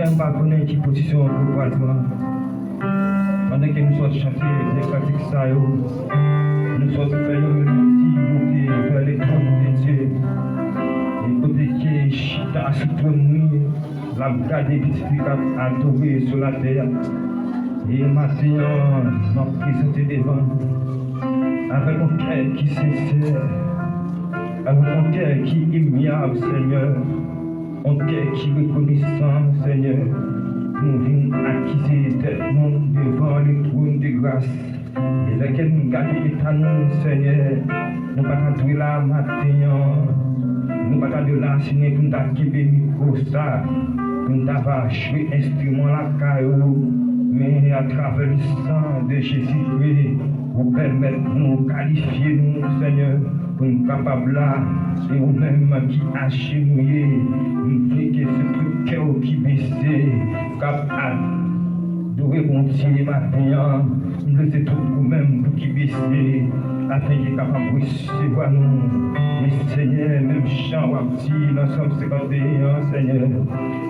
Seigneur, on va connaître qui position pour toi. Pendant que nous sommes chantés des pratiques ça, nous sommes fait monter vers les trônes de Dieu. Et côté qui est chita sur ton nuit, la garde petit à adorer sur la terre. Et maintenant, nous présenter devant, avec un cœur qui sincère, avec un cœur qui est aimable, Seigneur, un cœur qui est reconnaissant, Seigneur. Nous venons acquiser nous devant le trône de grâce, et laquelle nous gardons l'état nous, Seigneur. Nous ne pouvons pas trouver là matin, nous ne pouvons pas de là, Seigneur, pour nous acquérir micro ça, pour nous avoir joué instrument la caillou, mais à travers le sang de Jésus-Christ, pour permettre nous qualifier nous, Seigneur, pour nous capables là, et nous-mêmes qui acheminés, nous voulons que ce truc cœur qui baissait, capable de rebondir matin, nous laissons tout nous-mêmes pour qui baissait, afin qu'il soit capable de recevoir nous. Mais Seigneur, même chant ou petit, dans Somme 51, Seigneur,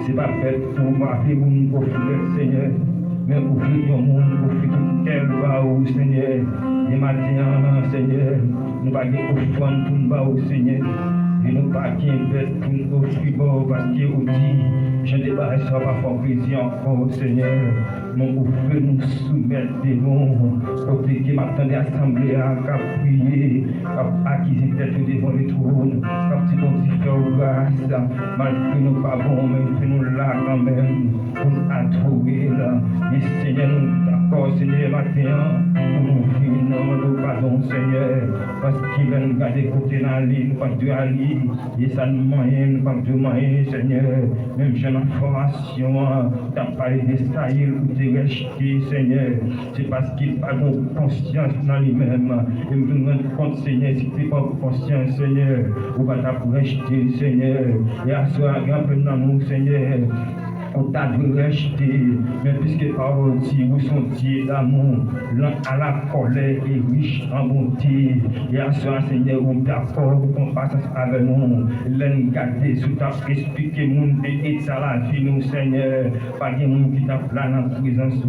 c'est pas fait pour moi, pour nous offrir, Seigneur. Mais ouvrir ton monde, ouvrir tout quel va au Seigneur. Et maintenant, Seigneur, nous ne pouvons pas offrir pour nous bas au Seigneur. Et nous ne pouvons pas pour nous offrir parce qu'il dit, je ne débarrasse pas pour plaisir encore, Seigneur. Nous pouvons nous soumettre devant, côté qui m'attendait à assembler, à prier, à acquérir tête devant le trône, à petit bon faire grâce, malgré nous pas bon, mais nous là quand même, pour nous adorer là. Et Seigneur, nous d'accord, Seigneur, matin, pour nous finir, nous pardon, Seigneur, parce qu'il va nous garder côté dans l'île, nous pas de aller, et ça nous moyen, nous pas de moyen, Seigneur, même j'ai l'information, tu as parlé de ça, il rejeté, Seigneur, c'est parce qu'il n'a pas de conscience dans lui-même. Et nous rendre compte, Seigneur, si tu n'as pas de conscience, Seigneur, on va t'apprécier, Seigneur. Et à ce moment, dans nous, Seigneur, on t'a rejeté, mais puisque parole dit, vous sont Dieu d'amour, l'un à la colère et riche en bonté. Et à ce moment, Seigneur, on d'accord, on passe avec nous, l'un gardé sous ta expliqué, monde et ça la vie, nous, Seigneur, pas de monde qui t'a plané en présence,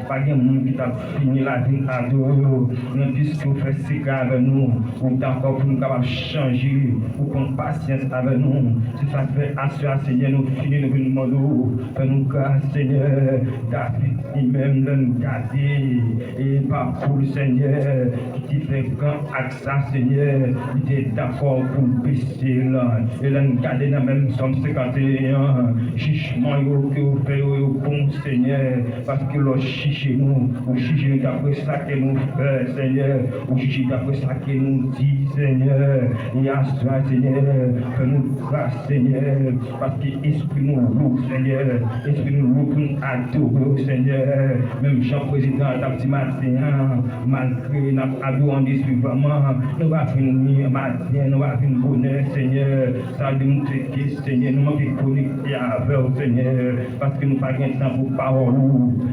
pas de monde qui t'a fini la vie à dos, mais puisque vous faites ce avec nous, on d'accord pour nous capables changer, pour qu'on patience avec nous, si ça fait à ce moment, Seigneur, nous finissons le monde. Fais-nous grâce, Seigneur, David lui-même nous garder, et par pour Seigneur, qui te fait grand accent, Seigneur, il était d'accord pour baisser là, et là nous garder dans même Somme 51, jugement que vous faites au bon Seigneur, parce que l'on juge nous, ou juge d'après ça que nous faisons, Seigneur, ou juge d'après ça que nous dit, Seigneur, et à cela, Seigneur, fais-nous grâce, Seigneur, parce que esprit nous lourd, Seigneur. Esprit nous loue pour nous adorer, Seigneur. Même Jean-Président, ta petit matin, malgré notre adorant suivamment, nous va finir matin, nous va finir bonheur, Seigneur. Ça veut nous traiter, Seigneur, nous manquons connecter avec, Seigneur, parce que nous n'avons pas de temps pour parole.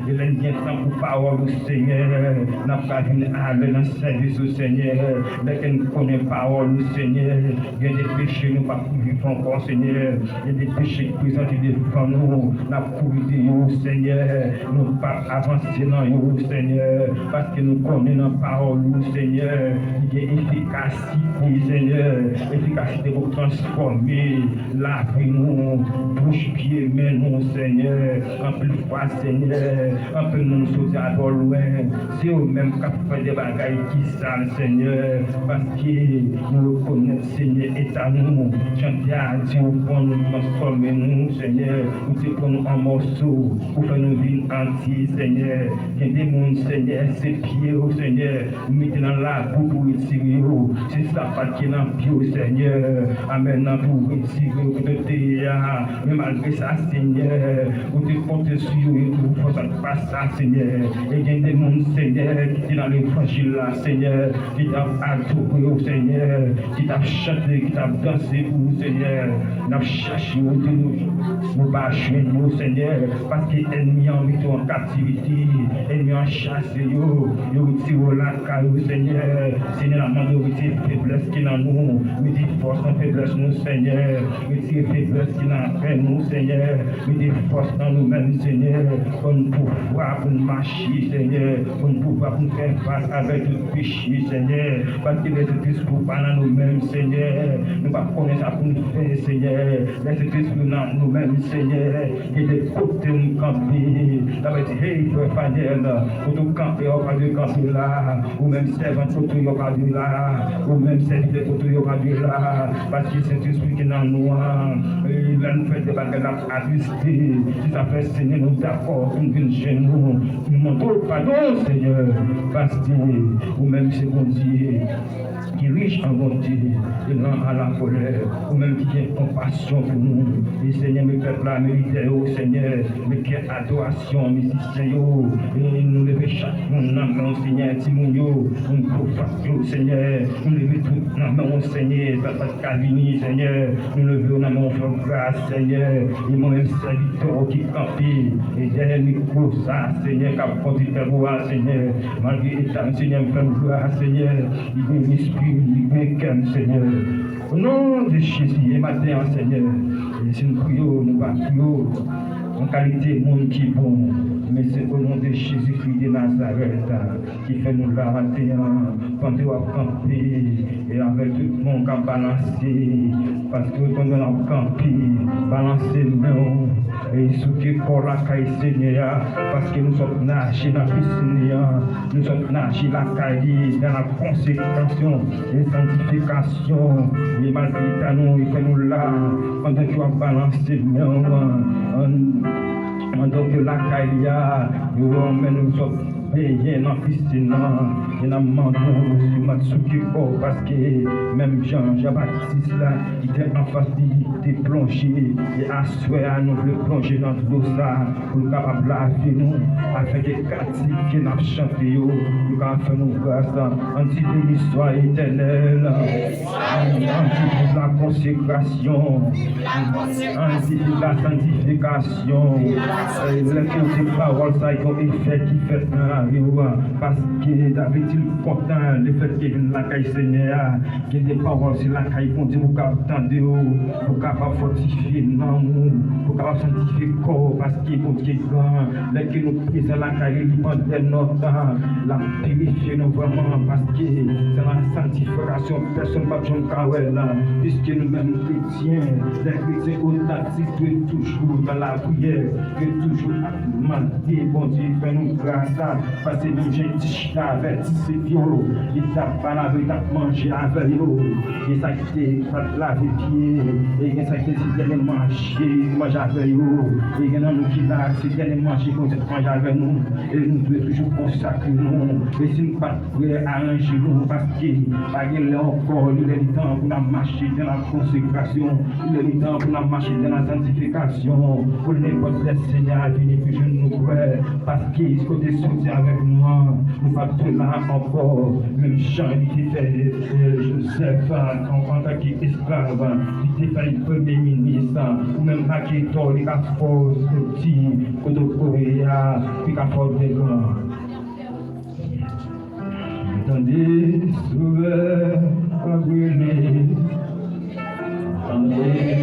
Et là, nous avons temps pour parole, Seigneur. Nous n'avons pas venir aller dans le service, Seigneur. Dès que nous connaissons parole, Seigneur, il y a des péchés, nous ne pouvons pas vivre encore, Seigneur. Il y a des péchés qui présentent devant nous. La pour Seigneur, nous pas avancer dans vous, Seigneur, parce que nous connaissons la parole, Seigneur, il y a efficacité, Seigneur, efficacité pour transformer la vie, nous, bouche, pied, main, nous, Seigneur, un peu de foi, Seigneur, un peu nous sauter à loin, c'est eux-mêmes qui font des bagailles qui sales, Seigneur, parce que nous reconnaissons, Seigneur, et à nous, chanter à Dieu pour nous transformer, nous, Seigneur, nous pour nous en morceaux, pour faire nous vivre entiers, Seigneur. Il y a des mondes, Seigneur, c'est pieds, oh Seigneur, mettez dans la boue pour retirer, c'est ça qui est dans le pied, Seigneur. Amen, pour retirer, pour te dire, mais malgré ça, Seigneur, pour te compter sur eux, pour faire ça passe ça, Seigneur. Et il y a des mondes, Seigneur, qui est dans l'évangile là, Seigneur, qui t'a adoré, oh Seigneur, qui t'a chanté, qui t'a dansé, oh Seigneur, n'a cherché, oh Dieu, nous pas chez nous, Seigneur, parce que l'ennemi en mis en captivité, l'ennemi en chasse, yo tire la caillou, Seigneur, Seigneur, la majorité faiblesse qui dans nous, mettez force en faiblesse nous, Seigneur, mettez faiblesse qui dans nous, Seigneur, mettez force dans nous-mêmes, Seigneur, pour nous pouvoir, pour nous marcher, Seigneur, pour nous pouvoir, pour nous faire face avec tout péché, Seigneur, parce que les esprits pour parler dans nous-mêmes, Seigneur, nous ne pas connaître ça pour nous faire, Seigneur, les esprits dans nous-mêmes, Seigneur, et des côtés nous camper, ça veut dire, hey, frère Fadel, pour nous camper, on va pas de camper là, ou même servant, pour tout, on va de là, ou même serviteur, pour tout, on va de là, parce que c'est esprit qui est dans nous, il va nous faire des bagages à ajuster, si ça fait Seigneur, nous d'accord, nous venons chez nous, nous montrons pardon, Seigneur, parce que, ou même c'est bon Dieu, qui est riche en bonté, et non à la colère, ou même qui a compassion pour nous. Et Seigneur, mes peuples militaires, oh Seigneur, mes qui adoration, musiciens, et nous lever chaque monde dans mon Seigneur, Timounio, nous profations, Seigneur, nous lever tout dans mon Seigneur, Papa Calvini, Seigneur, nous lever dans mon frère grâce, Seigneur, et moi-même serviteur qui campé, et derrière micro, ça, Seigneur, qui a continué à voir, Seigneur, malgré l'état, Seigneur, me fait gloire, Seigneur, il est l'esprit. Seigneur, au nom de Jésus, et matin, Seigneur, et si nous prions, nous prions en qualité de monde qui est bon, mais c'est au nom de Jésus-Christ de Nazareth qui fait nous la matin, quand tu vas camper, et avec tout le monde qui a balancé, parce que quand on a campé, balancer nous, et ce qui est pour la caille Seigneur, parce que nous sommes nagés dans la piscine, nous sommes nagés dans la caille, dans la consécration et sanctification, et malgré nous, il fait nous là, pendant que tu vas balancer nous, donc la caille, nous sommes payés dans la piscine, et dans le manteau, sur Matsuki, parce que même Jean-Baptiste là, il était en face, il était plongé, et à souhait à nous le plonger dans l'eau ça, pour nous capables de laver nous, avec des cantiques qui nous chantent, nous capables de faire nous grâce, on dit de l'histoire éternelle, on dit de la consécration, on dit de la sanctification, les paroles ça, ils ont effet qui fait parce que David il content le fait qu'il vienne la caille Seigneur, qu'il y ait des paroles sur la caille pour dire vous capable pour capable fortifier nous, pour capable sanctifier le corps, parce qu'il pour Dieu grand, là que nous prions la caille, il prend notre temps, la purifier nous vraiment, parce que c'est la sanctification, personne ne va jouer là, puisque nous-mêmes chrétiens, les chrétiens authentiques, toujours dans la prière, toujours à demander, bon Dieu, fais-nous grâce. Parce que même j'ai dit avec ces vieux, ils tapent pas laver, ils tapent manger avec eux. Et ça qui était laver pieds, et ça qui était si bien manger avec eux. Et il y en a nous qui là, si bien manger, qu'on se manger avec nous. Et nous devons toujours consacrer nous. Et si nous ne sommes pas prêts à arranger nous, parce qu'il y a encore, il est le temps pour nous marcher dans la consécration, il est le temps pour nous marcher dans la sanctification. Pour n'importe quel Seigneur, venez que je nous crois, parce qu'il côté sorti avec moi, nous pas tout là encore, même Jean qui fait Joseph en tant qu'esclave, qui fait le premier ministre, ou même Akétor, qui a force petit, Kodo Korea, qui a force des grands. Attendez, sauveur, pas brûler. Attendez,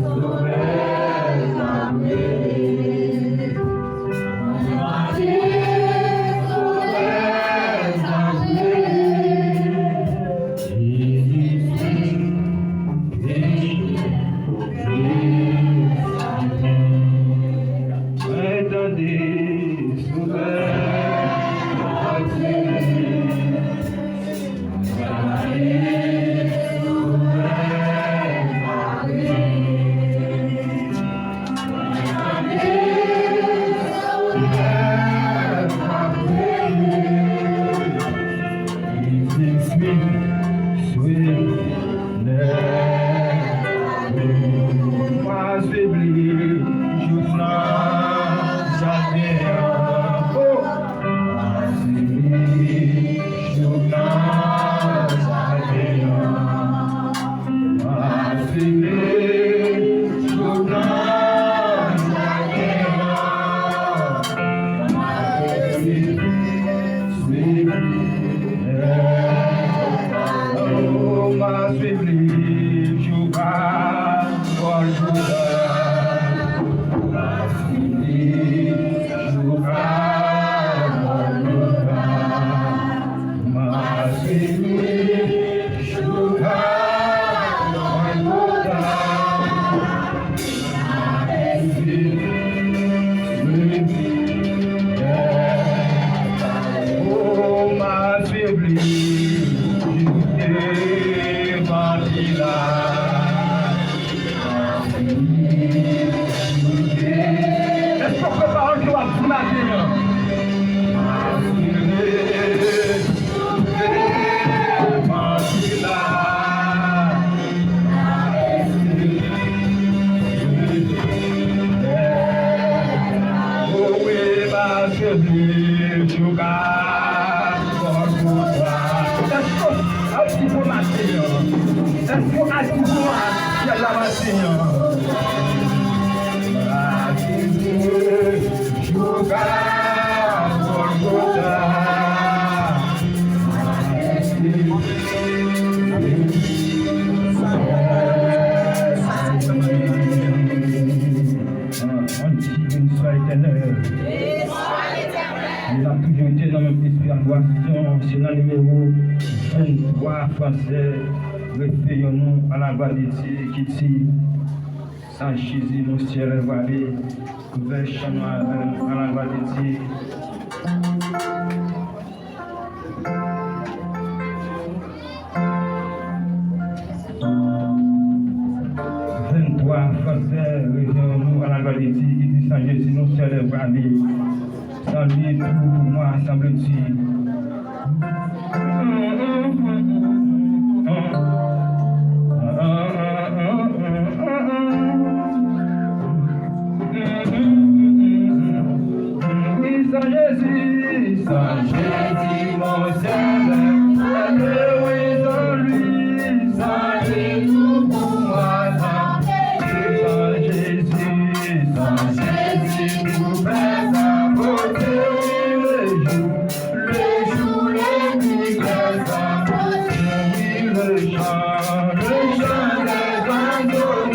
sauveur, pas brûler. C'est le numéro 23 français, référons-nous à la vallée qui dit Saint Jésus, mon ciel vallée, vers chemin à la vallée. 23 français, référons-nous à la vallée qui dit Saint Jésus, mon ciel vallée. Salut tout moi, semble-t-il. Saint Jésus, mon Seigneur, oui, en lui, Saint Jésus pour moi, Saint Jésus, nous fait sa beauté, le jour, les nuits, le chant des oiseaux,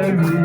Salut,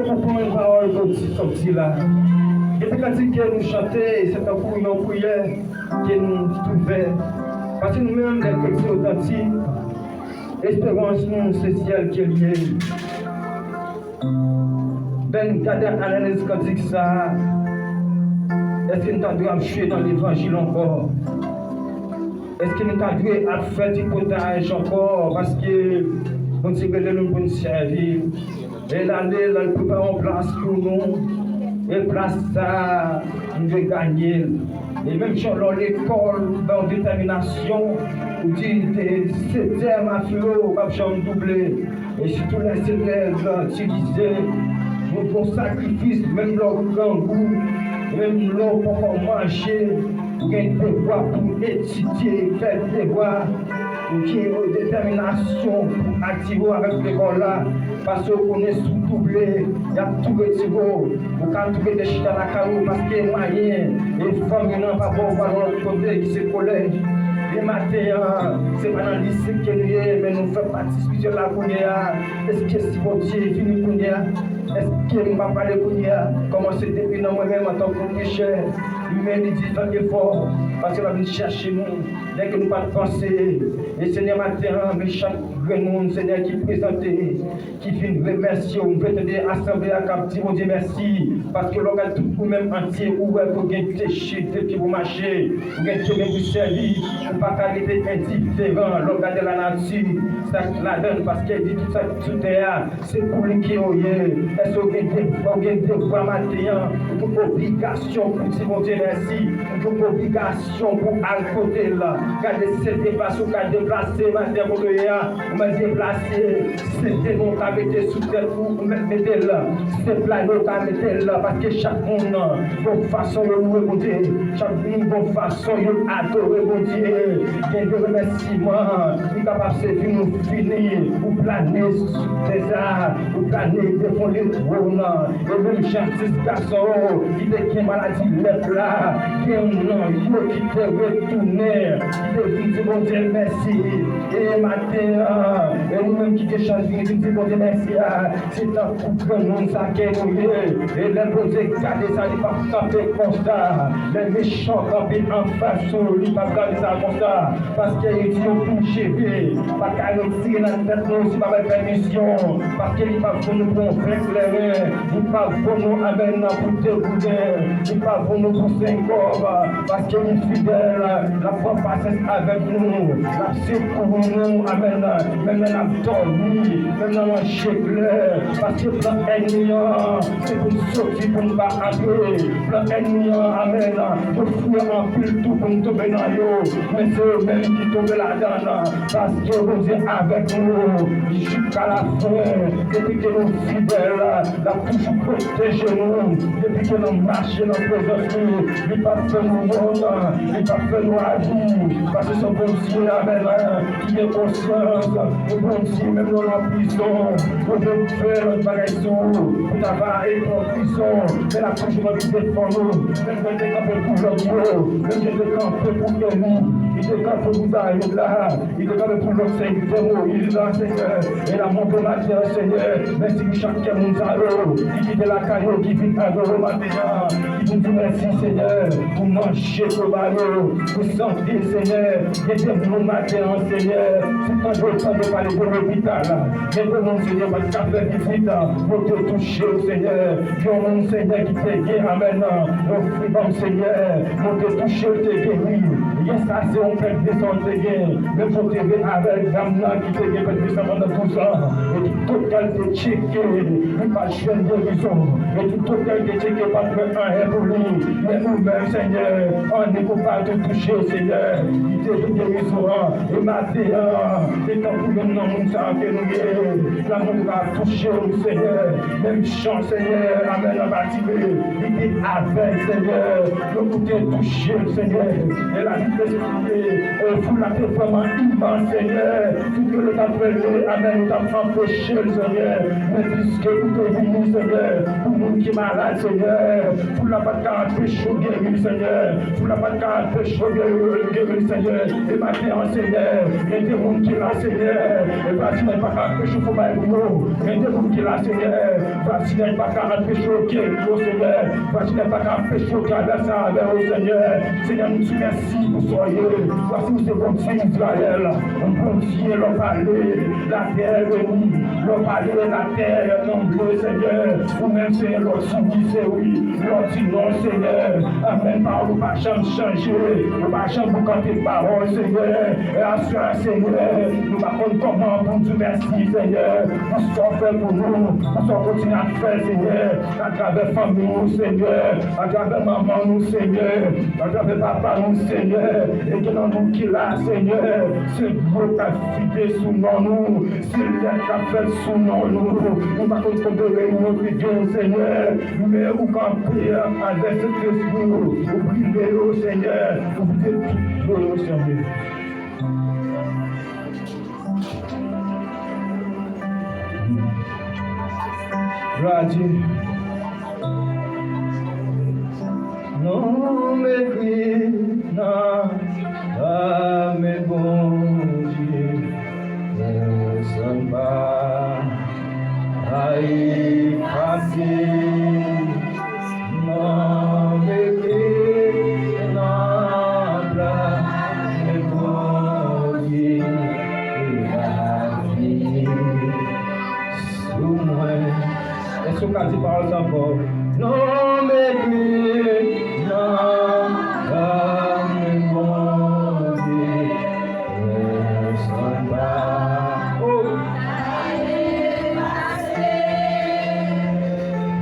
comprendre une parole comme là. Et c'est quand nous chantons, c'est un coup une prière que nous trouvons. Parce que nous-mêmes, les chrétiens authentiques, l'espérance nous, c'est ciel qui est lié. Ben, quand on analyse quand dit ça, est-ce que nous devons jouer dans l'évangile encore? Est-ce que nous devons faire du potage encore? Parce que on sait que nous pouvons servir. Et l'année, là, nous préparons place pour nous. Et place ça, nous devons gagner. Et même si on l'école, dans détermination, on dit que c'était ma fille, on va doubler. Et si tous les élèves utilisaient nos sacrifices, même leur gangou, même leur pour manger, ou bien devoir pour étudier, faire des devoirs, ou qui est une détermination pour activer avec l'école là, parce qu'on est sous-doublé, il y a tout retiré, ou quand trouver des chutes à la carreau, parce qu'il y a moyen, les femmes n'ont pas beau voir l'autre côté qui c'est collège. Les matins, c'est pas dans le lycée que nous sommes, mais nous faisons partie de la Kounia. Est-ce que si mon Dieu est venu Kounia? Est-ce que nous ne va pas parler Kounia? Comment c'est depuis moi-même en tant que pécheur? L'humanité fait l'effort, parce que va venir chercher nous, dès que nous ne pas penser. Et Seigneur, matin, mais chaque monde, Seigneur, qui présente, qui vient remercier, on veut te assembler à captif, on dit merci, parce que l'on a tout vous-même entier, où est-ce que vous avez des chiffres qui vous marchez, vous avez des vous servir, vous pas qualité indifférent, l'on a de la nature, ça la donne, parce qu'elle dit tout ça, tout est là, c'est pour lui qui est au lieu. Est-ce que vous avez des devoirs matin, une obligation pour dire, mon Dieu, merci, une obligation pour aller côté là, garder cette dépassation, garder déplacer, matin, pour le on m'a déplacé, c'était mon cas, mettez sous terre ou mettez là, c'est plein de cas, mettez là, parce que chaque monde, bonne façon de louer mon Dieu, chaque monde, bonne façon de adorer mon Dieu, bien de remerciements, il est capable de servir nous finir, ou planer sous tes arts, ou planer devant les trônes, et même gentil garçon, il est qui maladie lève là, qui est un nom, qui te retourné, qui te dit mon Dieu merci, et matin, et nous-mêmes qui te changent, qui te disons merci, c'est un coup que nous avons et les posés garder ça, ils ne peuvent pas taper comme ça, les méchants campés en face, ils ne peuvent pas garder ça comme ça, parce qu'ils sont touchés, parce qu'ils ont tiré dans la tête, nous, si pas de permission, parce qu'ils ne peuvent pas nous convaincre les reins, ils ne peuvent pas nous amener pour te bouger, ils ne peuvent pas nous pousser encore, parce qu'ils sont fidèles, la foi passe avec nous, la pour nous, amen, même dans la dormi, même dans la chécle, parce que plan ennemi, c'est pour nous sortir, pour nous pas entrer, plan ennemi, amen, pour fuir en pile tout, pour nous tomber dans l'eau, mais c'est eux-mêmes qui tombent là-dedans, parce que vous êtes avec nous, jusqu'à la fin, depuis que nous fidèles, la toujours protège nous, depuis que nous marchons dans la présence, il pas fait nous monde, il pas fait nous agir, parce que son bon Dieu, amen, qui est conscience, le bon Dieu, même dans la prison, on peut faire notre bagage sur nous, on va être en prison, mais la toujours envie de défendre nous, même quand il est campé pour l'autre, même quand il est campé pour nous, il est campé pour nous arriver là, il est campé pour notre Seigneur, il est là, Seigneur, et la montre de la terre, Seigneur, merci pour chacun de nous allons, qui quitte la carrière, qui vit à l'eau maintenant, qui nous dit merci, Seigneur, pour manger le ballon, pour sentir, Seigneur, et de nous matin, Seigneur, c'est quand je sens de parler de l'hôpital, mais de mon Seigneur, parce qu'à faire visite, pour te toucher, Seigneur, que mon Seigneur qui te guérit, amen, nos frères, Seigneur, pour te toucher, te guérir, yes, ça c'est un père de son Seigneur, même pour te guérir avec Damna qui te guérit, parce que ça pendant 12 ans, et tout total de checker, il pas jeune guérison, et tout total de checker, pas de un pour lui, mais nous-mêmes, Seigneur, on ne peut pas te toucher, Seigneur, il te fait guérison, et matin, et quand vous venez dans mon sang, que nous la monde va toucher, Seigneur, même chant, Seigneur, amen, on va tirer, il dit avec, Seigneur, le coup de toucher, Seigneur, et la vie vous l'avez vraiment immense, Seigneur. Tout que le temps prêté, amen, nous t'avons empêché, Seigneur. Mais puisque vous êtes venu, Seigneur, pour le monde qui est malade, Seigneur, pour la bataille empêcher de guérir, Seigneur, pour la bataille empêcher de guérir, Seigneur, et maintenant, Seigneur, il y a des gens qui là, Seigneur, et voici n'est pas qu'à empêcher pour ma boulot, il y a des gens qui là, Seigneur, voici n'est pas qu'à empêcher de guérir, Seigneur, voici n'est pas qu'à empêcher de traverser avec vous, Seigneur, Seigneur, nous te merci pour soyez, voici vous êtes bon Dieu Israël, on bon Dieu, l'on parler, la terre bénie, l'on parler, la terre nombreuse, Seigneur, vous-même, Seigneur, l'on dit, c'est oui, l'on dit non, Seigneur, amen, parole, pas jamais changer, nous pas jamais vous canter parole, Seigneur, et assurer, Seigneur, nous pas comment pour Dieu merci, Seigneur, pour ce qu'on fait pour nous, pour ce qu'on continue à faire, Seigneur, à travers famille, nous, Seigneur, à travers maman, nous, Seigneur, à travers papa, nous, Seigneur, et que dans nous qui là, Seigneur, c'est vous qui avez fidé sous nous, c'est lui qui a fait sous nous, nous pas tomber nos vidéos, Seigneur, mais vous camper avec cet esprit, oubliez-le, Seigneur, oubliez tout, Seigneur. Gloire à Dieu. Non, mais non, ah, mais bon Dieu, ne sommes pas aïe, passé. Non, mais non, là, mais bon Dieu, la vie, sous moi. Est-ce qu'on a dit parole sans fort? Non, mais non, mais mon Dieu, ne sont pas. Oh!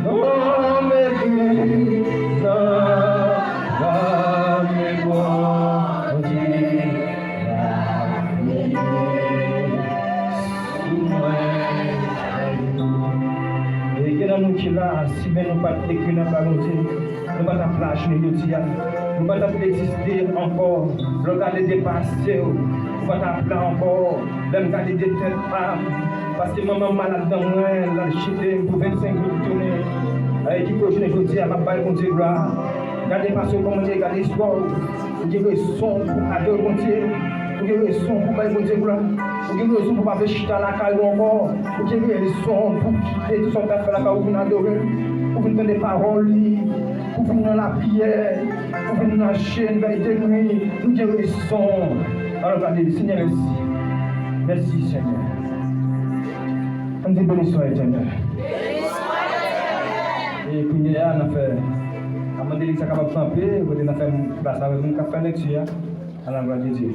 Non, mais mon Dieu, nous qui là, si bien nous pas écrire dans la volonté, nous pas ta plage, nous pas exister encore, regarder dépasser, nous pas ta plan encore, même garder des têtes parce que maman malade dans moi, la chité pour 25 minutes tourner, qui peut jouer aujourd'hui à ma balle contre gloire, garder passer comme on dit, garder l'histoire, vous avez son pour adorer mon Dieu. Vous avez raison pour ne pas dire gloire. Vous avez raison pour ne pas faire chita la caille encore. Vous avez raison pour quitter tout ce qu'on a fait la caille pour nous adorer. Pour vous donner des paroles, pour vous dans la prière, pour vous dans la chaîne, veille de nuit. Vous avez raison. Alors regardez, Seigneur, merci. Merci, Seigneur. On dit béni soit Seigneur. Et puis, il y a un affaire. À mon délit, ça capable de camper, vous avez fait une place avec nous, qui fait lecture. À la gloire de Dieu.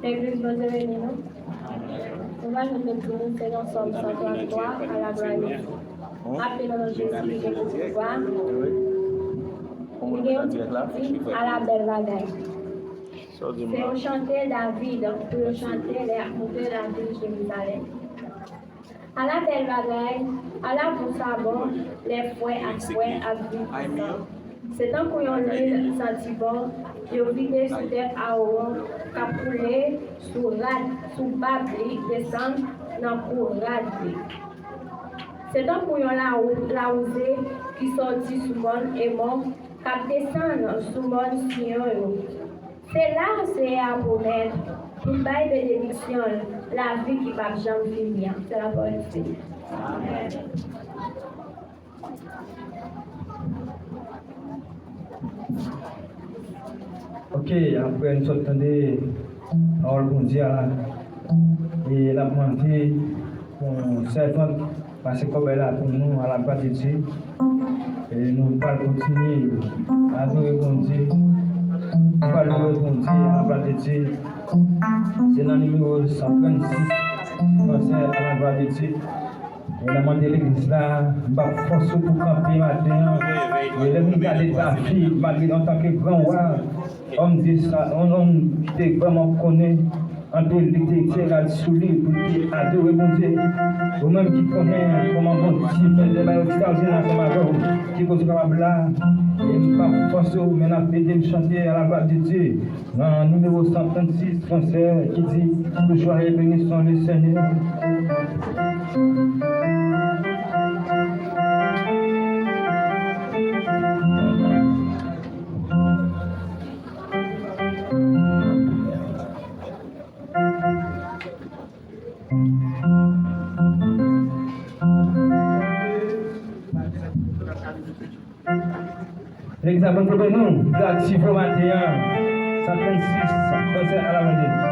L'église va devenir nous. On va nous mettre dans Somme 133 à la gloire de Dieu. Appelons Jésus de notre pouvoir. À la belle bagaille. C'est au chanter David, pour chanter les montées de la ville de Jérusalem. À la belle bagaille, à la pour sabon, les fouets à vie. C'est un couillon l'huile senti bon, et au vidé sous tête à oron, capoulé sous babli, descend dans le radli. C'est un couillon la osé qui sortit sous mon aimant, qui descend sous mon sillon. C'est là, c'est à vous mettre, pour une belle bénédiction, la vie qui va jamais finir. C'est la bonne fille. Amen. Ok, après nous sortons de parole mondiale et la montée pour servante parce que comme elle a pour nous à la part de Dieu et nous allons continuer à adorer mon Dieu. Nous allons adorer mon Dieu à la part de Dieu. C'est dans le numéro 136 concert à la part de Dieu. On a demandé l'église là, bah force pour camper matin. Et là, nous regardons ta fille, malgré en tant que grand roi, on dit ça, on qui vraiment connaît, en tant que là sous lui, pour adorer mon Dieu. Ou même qui connaît comment bon Dieu fait des bails extraordinaires comme avant, qui est capable là, et pas force, mais on a fait des chanter à la gloire de Dieu. Dans le numéro 136 français, qui dit, le joyeux béni sont les Seigneur. L'examen de nous, l'actif au matin, 136, français à la vendée.